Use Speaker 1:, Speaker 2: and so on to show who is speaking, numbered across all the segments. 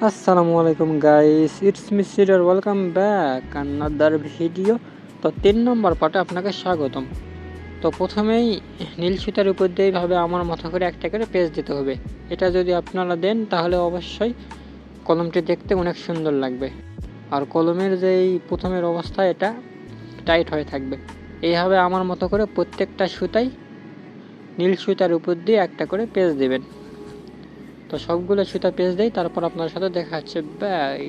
Speaker 1: আসসালামু আলাইকুম guys, it's me Sidar, welcome back another video. তো 3 নম্বর পার্টে আপনাকে স্বাগতম। তো প্রথমেই নীল সুতার উপর দিয়ে এইভাবে আমার মতো করে একটা করে পেজ দিতে হবে। এটা যদি আপনারা দেন তাহলে অবশ্যই কলমটি দেখতে অনেক সুন্দর লাগবে। আর কলমের যেই প্রথমের অবস্থা এটা টাইট হয়ে থাকবে। এইভাবে আমার মতো করে প্রত্যেকটা সুতাই নীল সুতার উপর দিয়ে একটা করে পেজ দেবেন। তো সবগুলো সুতা পেজ দেই, তারপর আপনার সাথে দেখা হচ্ছে। বাই।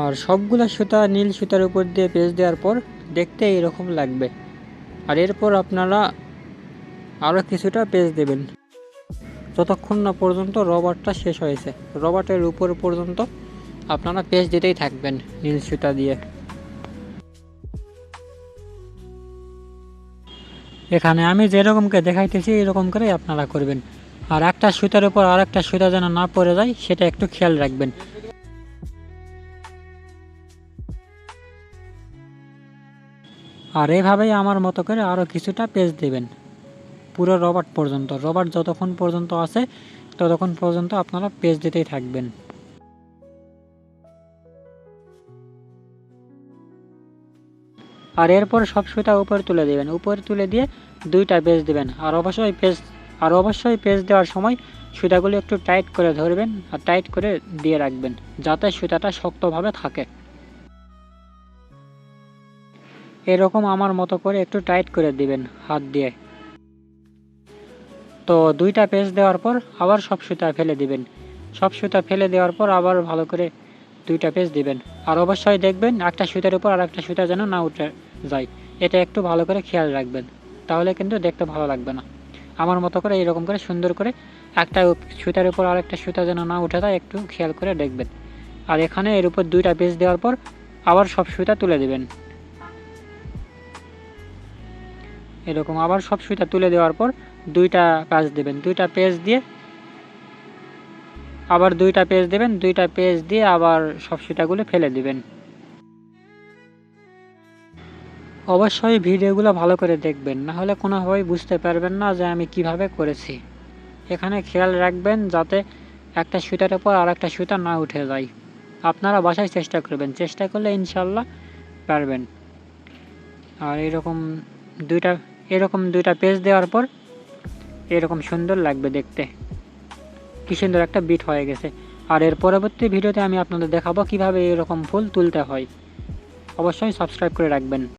Speaker 1: আর সবগুলা সুতা নীল সুতার উপর দিয়ে পেঁচ দেওয়ার পর দেখতে এইরকম লাগবে। আর এরপর আপনারা আরও কিছুটা পেঁচ দেবেন যতক্ষণ না পর্যন্ত রবারটা শেষ হয়েছে। রবারের উপর পর্যন্ত আপনারা পেঁচ দিতেই থাকবেন নীল সুতা দিয়ে। এখানে আমি যেরকমকে দেখাইতেছি এরকম করেই আপনারা করবেন। আর একটা সুতার উপর আর একটা সুতা যেন না পড়ে যায় সেটা একটু খেয়াল রাখবেন। আর এভাবেই আমার মতো করে আরও কিছুটা পেঁচ দেবেন পুরো রবার পর্যন্ত। রবার যতক্ষণ পর্যন্ত আছে ততক্ষণ পর্যন্ত আপনারা পেঁচ দিতেই থাকবেন। আর এরপর সব সুতা উপরে তুলে দেবেন। উপরে তুলে দিয়ে দুইটা পেঁচ দেবেন। আর অবশ্যই পেঁচ দেওয়ার সময় সুতাগুলো একটু টাইট করে ধরবেন আর টাইট করে দিয়ে রাখবেন যাতে সুতাটা শক্তভাবে থাকে। এরকম আমার মতো করে একটু টাইট করে দিবেন হাত দিয়ে। তো দুইটা পেঁচ দেওয়ার পর আবার সব সুতা ফেলে দিবেন। সব সুতা ফেলে দেওয়ার পর আবার ভালো করে দুইটা পেঁচ দিবেন। আর অবশ্যই দেখবেন একটা সুতার উপর আর একটা সুতা যেন না উঠে যায়, এটা একটু ভালো করে খেয়াল রাখবেন, তাহলে কিন্তু দেখতে ভালো লাগবে না। আমার মতো করে এইরকম করে সুন্দর করে একটা সুতার উপর আর একটা সুতা যেন না উঠে যায় একটু খেয়াল করে দেখবেন। আর এখানে এর উপর দুইটা পেঁচ দেওয়ার পর আবার সব সুতা তুলে দেবেন। এরকম আবার সব সুতা তুলে দেওয়ার পর দুইটা পেঁচ দেবেন। দুইটা পেঁচ দিয়ে আবার দুইটা পেঁচ দেবেন। দুইটা পেঁচ দিয়ে আবার সব সুতাগুলো ফেলে দিবেন। অবশ্যই ভিডিওগুলো ভালো করে দেখবেন, না হলে কোনোভাবেই বুঝতে পারবেন না যে আমি কিভাবে করেছি। এখানে খেয়াল রাখবেন যাতে একটা সুতার উপর আর একটা সুতা না উঠে যায়। আপনারা বাসায় চেষ্টা করবেন, চেষ্টা করলে ইনশাল্লাহ পারবেন। আর এরকম দুইটা পেঁচ দেওয়ার পর এরকম সুন্দর লাগবে দেখতে, কি সুন্দর একটা বিট হয়ে গেছে। আর এর পরবর্তী ভিডিওতে আমি আপনাদের দেখাবো কিভাবে এরকম ফুল তুলতে হয়। অবশ্যই সাবস্ক্রাইব করে রাখবেন।